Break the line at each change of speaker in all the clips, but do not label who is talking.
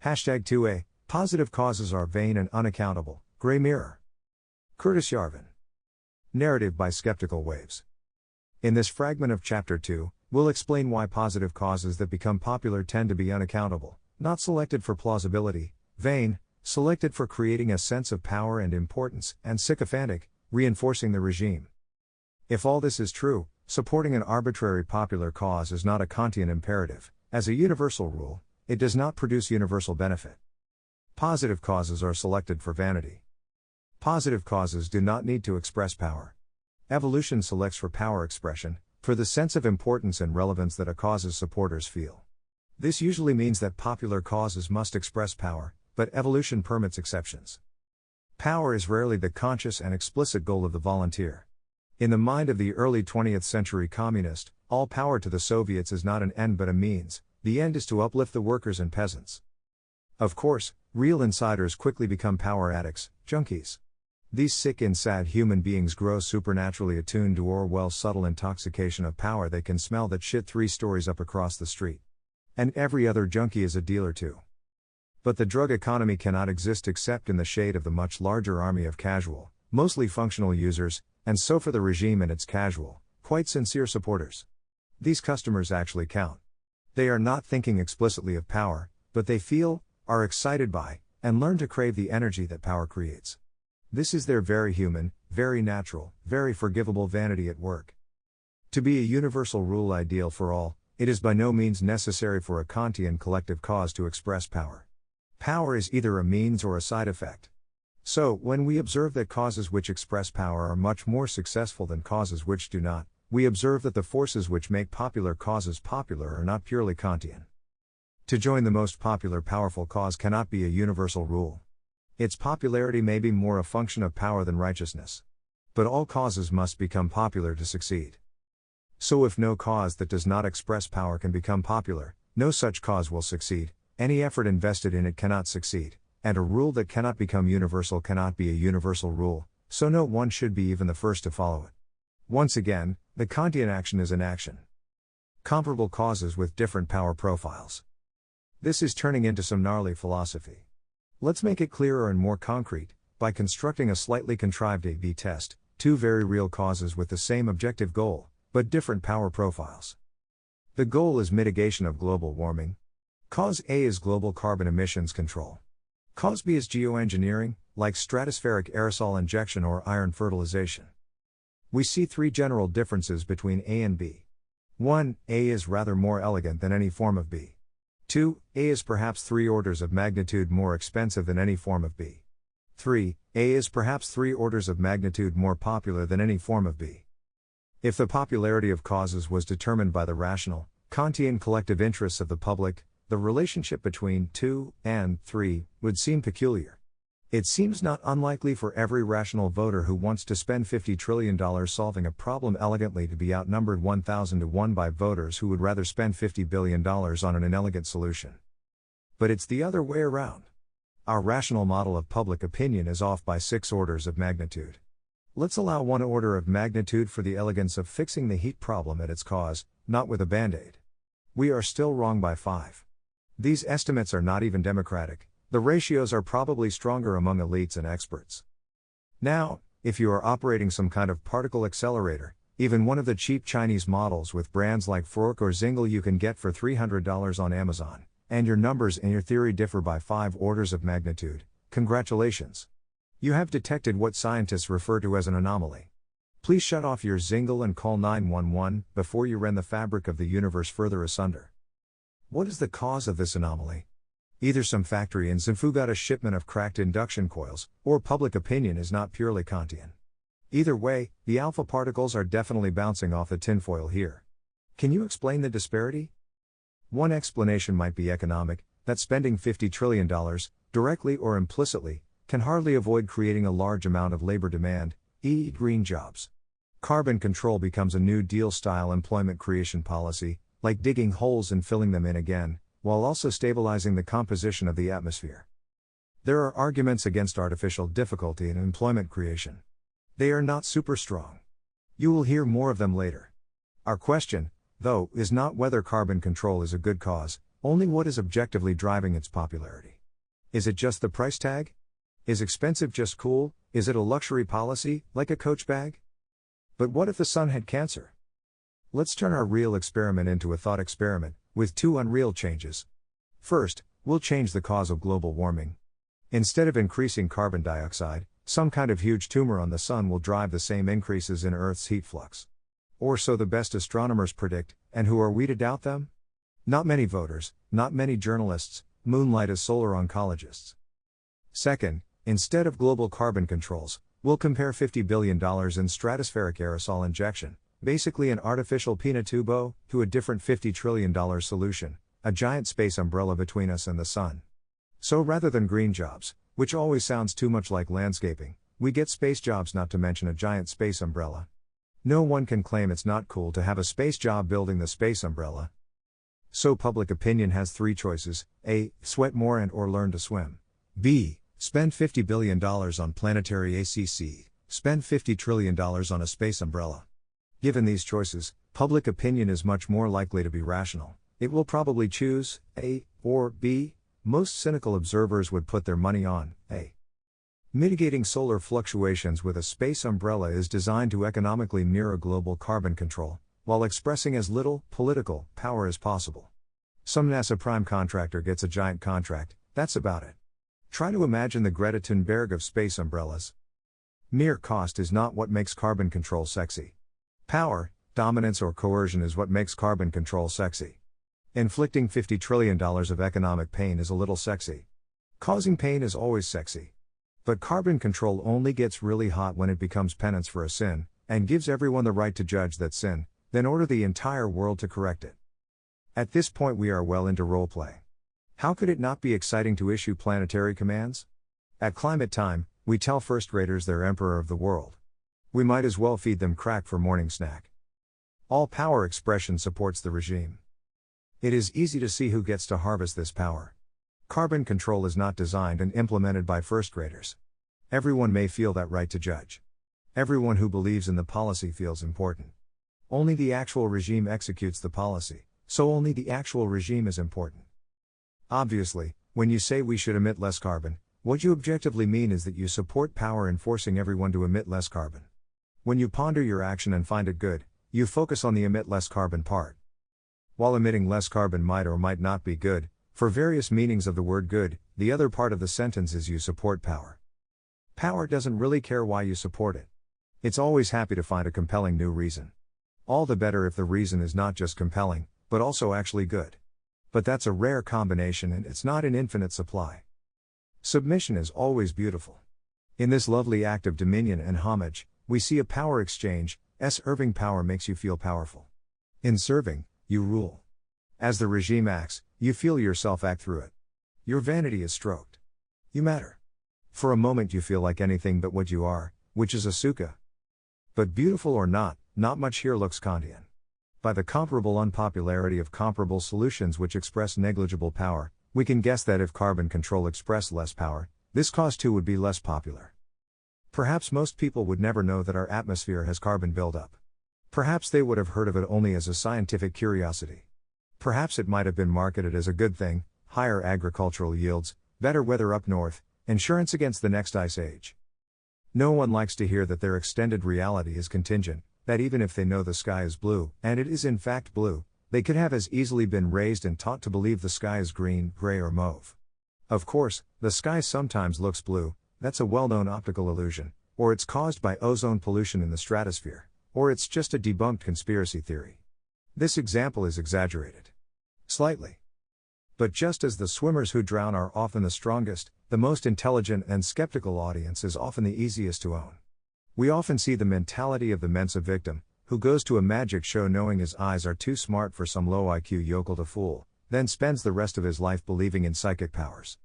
Hashtag 2a, positive causes are vain and unaccountable, Gray Mirror. Curtis Yarvin. Narrative by Skeptical Waves. In this fragment of Chapter 2, we'll explain why positive causes that become popular tend to be unaccountable, not selected for plausibility, vain, selected for creating a sense of power and importance, and sycophantic, reinforcing the regime. If all this is true, supporting an arbitrary popular cause is not a Kantian imperative. As a universal rule, it does not produce universal benefit. Positive causes are selected for vanity. Positive causes do not need to express power. Evolution selects for power expression, for the sense of importance and relevance that a cause's supporters feel. This usually means that popular causes must express power, but evolution permits exceptions. Power is rarely the conscious and explicit goal of the volunteer. In the mind of the early 20th century communist, all power to the Soviets is not an end but a means. The end is to uplift the workers and peasants. Of course, real insiders quickly become power addicts, junkies. These sick and sad human beings grow supernaturally attuned to Orwell's subtle intoxication of power. They can smell that shit 3 stories up across the street. And every other junkie is a dealer too. But the drug economy cannot exist except in the shade of the much larger army of casual, mostly functional users, and so for the regime and its casual, quite sincere supporters. These customers actually count. They are not thinking explicitly of power, but they feel, are excited by, and learn to crave the energy that power creates. This is their very human, very natural, very forgivable vanity at work. To be a universal rule ideal for all, it is by no means necessary for a Kantian collective cause to express power. Power is either a means or a side effect. So, when we observe that causes which express power are much more successful than causes which do not, we observe that the forces which make popular causes popular are not purely Kantian. To join the most popular powerful cause cannot be a universal rule. Its popularity may be more a function of power than righteousness. But all causes must become popular to succeed. So if no cause that does not express power can become popular, no such cause will succeed, any effort invested in it cannot succeed, and a rule that cannot become universal cannot be a universal rule, so no one should be even the first to follow it. Once again, the Kantian action is an action. Comparable causes with different power profiles. This is turning into some gnarly philosophy. Let's make it clearer and more concrete, by constructing a slightly contrived A/B test, 2 very real causes with the same objective goal, but different power profiles. The goal is mitigation of global warming. Cause A is global carbon emissions control. Cause B is geoengineering, like stratospheric aerosol injection or iron fertilization. We see 3 general differences between A and B. 1. A is rather more elegant than any form of B. 2. A is perhaps 3 orders of magnitude more expensive than any form of B. 3. A is perhaps 3 orders of magnitude more popular than any form of B. If the popularity of causes was determined by the rational, Kantian collective interests of the public, the relationship between 2 and 3 would seem peculiar. It seems not unlikely for every rational voter who wants to spend $50 trillion solving a problem elegantly to be outnumbered 1,000 to 1 by voters who would rather spend $50 billion on an inelegant solution. But it's the other way around. Our rational model of public opinion is off by 6 orders of magnitude. Let's allow 1 order of magnitude for the elegance of fixing the heat problem at its cause, not with a band-aid. We are still wrong by 5. These estimates are not even democratic. The ratios are probably stronger among elites and experts. Now, if you are operating some kind of particle accelerator, even one of the cheap Chinese models with brands like Fork or Zingle you can get for $300 on Amazon, and your numbers in your theory differ by 5 orders of magnitude, congratulations. You have detected what scientists refer to as an anomaly. Please shut off your Zingle and call 911 before you rend the fabric of the universe further asunder. What is the cause of this anomaly? Either some factory in Xinfu got a shipment of cracked induction coils, or public opinion is not purely Kantian. Either way, the alpha particles are definitely bouncing off the tinfoil here. Can you explain the disparity? One explanation might be economic, that spending $50 trillion, directly or implicitly, can hardly avoid creating a large amount of labor demand, e.g. green jobs. Carbon control becomes a New Deal-style employment creation policy, like digging holes and filling them in again, while also stabilizing the composition of the atmosphere. There are arguments against artificial difficulty in employment creation. They are not super strong. You will hear more of them later. Our question, though, is not whether carbon control is a good cause, Only what is objectively driving its popularity. Is it just the price tag? Is expensive just cool? Is it a luxury policy, like a Coach bag? But what if the sun had cancer? Let's turn our real experiment into a thought experiment, with two unreal changes. First, we'll change the cause of global warming. Instead of increasing carbon dioxide, some kind of huge tumor on the sun will drive the same increases in Earth's heat flux. Or so the best astronomers predict, and who are we to doubt them? Not many voters, not many journalists, moonlight as solar oncologists. Second, instead of global carbon controls, we'll compare $50 billion in stratospheric aerosol injection, basically an artificial Pinatubo, to a different $50 trillion solution, a giant space umbrella between us and the sun. So rather than green jobs, which always sounds too much like landscaping, we get space jobs, not to mention a giant space umbrella. No one can claim it's not cool to have a space job building the space umbrella. So public opinion has three choices: A. Sweat more and or learn to swim. B. Spend $50 billion on planetary ACC. Spend $50 trillion on a space umbrella. Given these choices, public opinion is much more likely to be rational. It will probably choose A or B. Most cynical observers would put their money on A. Mitigating solar fluctuations with a space umbrella is designed to economically mirror global carbon control, while expressing as little political power as possible. Some NASA prime contractor gets a giant contract, that's about it. Try to imagine the Greta Thunberg of space umbrellas. Mere cost is not what makes carbon control sexy. Power, dominance or coercion is what makes carbon control sexy. Inflicting $50 trillion of economic pain is a little sexy. Causing pain is always sexy. But carbon control only gets really hot when it becomes penance for a sin, and gives everyone the right to judge that sin, then order the entire world to correct it. At this point we are well into roleplay. How could it not be exciting to issue planetary commands? At climate time, we tell first-graders they're emperor of the world. We might as well feed them crack for morning snack. All power expression supports the regime. It is easy to see who gets to harvest this power. Carbon control is not designed and implemented by first-graders. Everyone may feel that right to judge. Everyone who believes in the policy feels important. Only the actual regime executes the policy, so only the actual regime is important. Obviously, when you say we should emit less carbon, what you objectively mean is that you support power in forcing everyone to emit less carbon. When you ponder your action and find it good, you focus on the emit less carbon part. While emitting less carbon might or might not be good, for various meanings of the word good, the other part of the sentence is you support power. Power doesn't really care why you support it. It's always happy to find a compelling new reason. All the better if the reason is not just compelling, but also actually good. But that's a rare combination and it's not in infinite supply. Submission is always beautiful. In this lovely act of dominion and homage, we see a power exchange. Serving power makes you feel powerful. In serving, you rule. As the regime acts, you feel yourself act through it. Your vanity is stroked. You matter. For a moment you feel like anything but what you are, which is a sukha. But beautiful or not much here looks Kantian. By the comparable unpopularity of comparable solutions which express negligible power, we can guess that if carbon control expressed less power, this cause too would be less popular. Perhaps most people would never know that our atmosphere has carbon buildup. Perhaps they would have heard of it only as a scientific curiosity. Perhaps it might have been marketed as a good thing: higher agricultural yields, better weather up north, insurance against the next ice age. No one likes to hear that their extended reality is contingent, that even if they know the sky is blue, and it is in fact blue, they could have as easily been raised and taught to believe the sky is green, gray or mauve. Of course, the sky sometimes looks blue. That's a well-known optical illusion, or it's caused by ozone pollution in the stratosphere, or it's just a debunked conspiracy theory. This example is exaggerated. Slightly. But just as the swimmers who drown are often the strongest, the most intelligent and skeptical audience is often the easiest to own. We often see the mentality of the Mensa victim, who goes to a magic show knowing his eyes are too smart for some low IQ yokel to fool, then spends the rest of his life believing in psychic powers.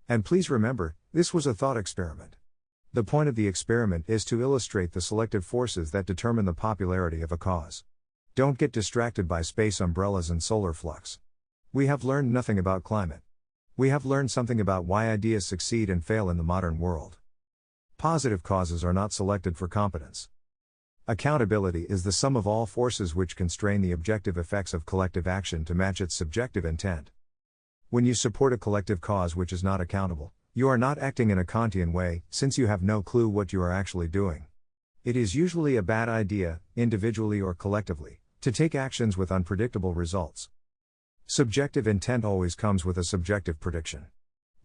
And please remember, this was a thought experiment. The point of the experiment is to illustrate the selective forces that determine the popularity of a cause. Don't get distracted by space umbrellas and solar flux. We have learned nothing about climate. We have learned something about why ideas succeed and fail in the modern world. Positive causes are not selected for competence. Accountability is the sum of all forces which constrain the objective effects of collective action to match its subjective intent. When you support a collective cause which is not accountable, you are not acting in a Kantian way, since you have no clue what you are actually doing. It is usually a bad idea, individually or collectively, to take actions with unpredictable results. Subjective intent always comes with a subjective prediction.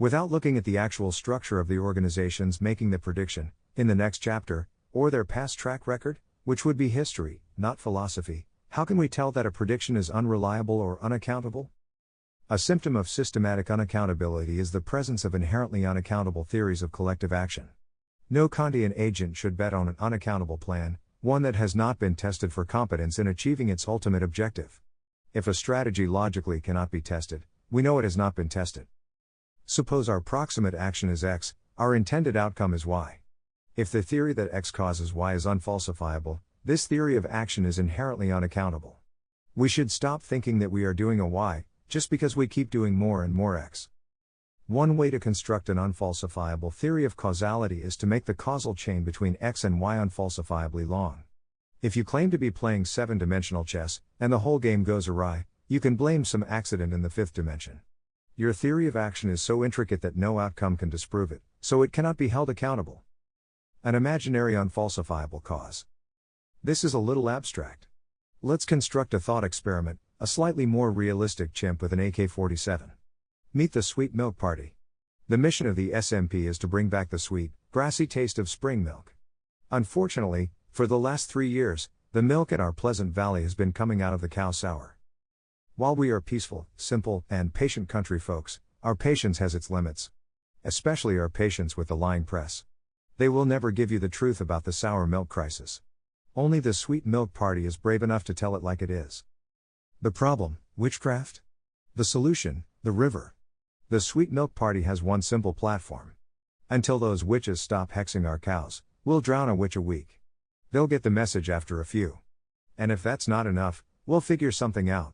Without looking at the actual structure of the organizations making the prediction, in the next chapter, or their past track record, which would be history, not philosophy, how can we tell that a prediction is unreliable or unaccountable? A symptom of systematic unaccountability is the presence of inherently unaccountable theories of collective action. No Kantian agent should bet on an unaccountable plan, one that has not been tested for competence in achieving its ultimate objective. If a strategy logically cannot be tested, we know it has not been tested. Suppose our proximate action is X, our intended outcome is Y. If the theory that X causes Y is unfalsifiable, this theory of action is inherently unaccountable. We should stop thinking that we are doing a Y, just because we keep doing more and more X. One way to construct an unfalsifiable theory of causality is to make the causal chain between X and Y unfalsifiably long. If you claim to be playing 7-dimensional chess, and the whole game goes awry, you can blame some accident in the 5th dimension. Your theory of action is so intricate that no outcome can disprove it, so it cannot be held accountable. An imaginary unfalsifiable cause. This is a little abstract. Let's construct a thought experiment, a slightly more realistic chimp with an AK-47. Meet the Sweet Milk Party. The mission of the SMP is to bring back the sweet, grassy taste of spring milk. Unfortunately, for the last 3 years, the milk in our Pleasant Valley has been coming out of the cow sour. While we are peaceful, simple, and patient country folks, our patience has its limits. Especially our patience with the lying press. They will never give you the truth about the sour milk crisis. Only the Sweet Milk Party is brave enough to tell it like it is. The problem, witchcraft? The solution, the river. The Sweet Milk Party has one simple platform. Until those witches stop hexing our cows, we'll drown a witch a week. They'll get the message after a few. And if that's not enough, we'll figure something out.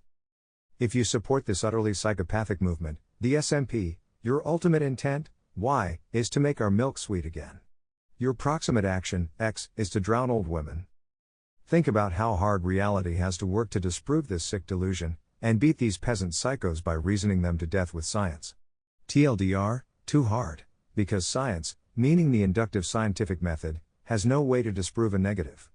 If you support this utterly psychopathic movement, the SMP, your ultimate intent, Y, is to make our milk sweet again. Your proximate action, X, is to drown old women. Think about how hard reality has to work to disprove this sick delusion, and beat these peasant psychos by reasoning them to death with science. TLDR, too hard, because science, meaning the inductive scientific method, has no way to disprove a negative.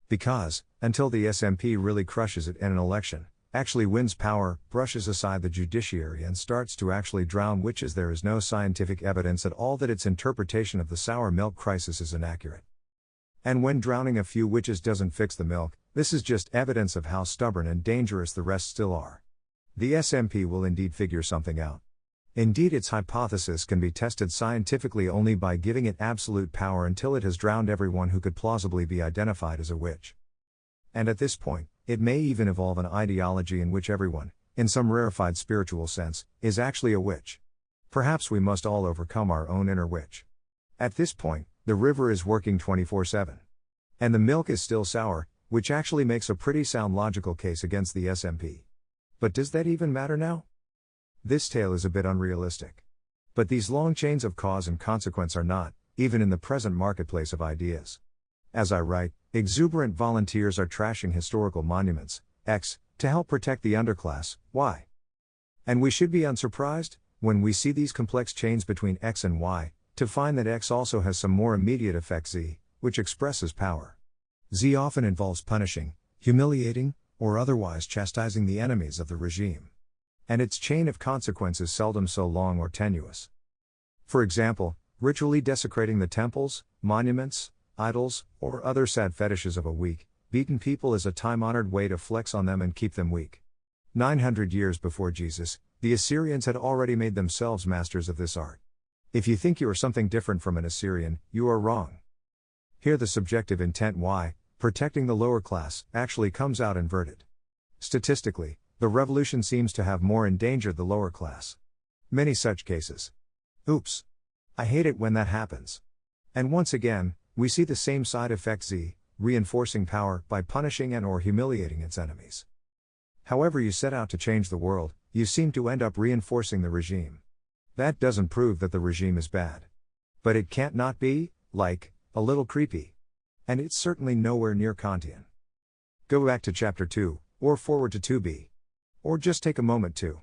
Because, until the SMP really crushes it in an election, actually wins power, brushes aside the judiciary and starts to actually drown witches, there is no scientific evidence at all that its interpretation of the sour milk crisis is inaccurate. And when drowning a few witches doesn't fix the milk, this is just evidence of how stubborn and dangerous the rest still are. The SMP will indeed figure something out. Indeed, its hypothesis can be tested scientifically only by giving it absolute power until it has drowned everyone who could plausibly be identified as a witch. And at this point, it may even evolve an ideology in which everyone, in some rarefied spiritual sense, is actually a witch. Perhaps we must all overcome our own inner witch. At this point, the river is working 24/7. And the milk is still sour, which actually makes a pretty sound logical case against the SMP. But does that even matter now? This tale is a bit unrealistic. But these long chains of cause and consequence are not, even in the present marketplace of ideas. As I write, exuberant volunteers are trashing historical monuments, X, to help protect the underclass, Y. And we should be unsurprised, when we see these complex chains between X and Y, to find that X also has some more immediate effect Z, which expresses power. Z often involves punishing, humiliating, or otherwise chastising the enemies of the regime. And its chain of consequence is seldom so long or tenuous. For example, ritually desecrating the temples, monuments, idols, or other sad fetishes of a weak, beaten people is a time-honored way to flex on them and keep them weak. 900 years before Jesus, the Assyrians had already made themselves masters of this art. If you think you are something different from an Assyrian, you are wrong. Here the subjective intent Y, protecting the lower class, actually comes out inverted. Statistically, the revolution seems to have more endangered the lower class. Many such cases. Oops. I hate it when that happens. And once again, we see the same side effect Z, reinforcing power by punishing and or humiliating its enemies. However you set out to change the world, you seem to end up reinforcing the regime. That doesn't prove that the regime is bad. But it can't not be, like, a little creepy. And it's certainly nowhere near Kantian. Go back to chapter 2, or forward to 2b. Or just take a moment to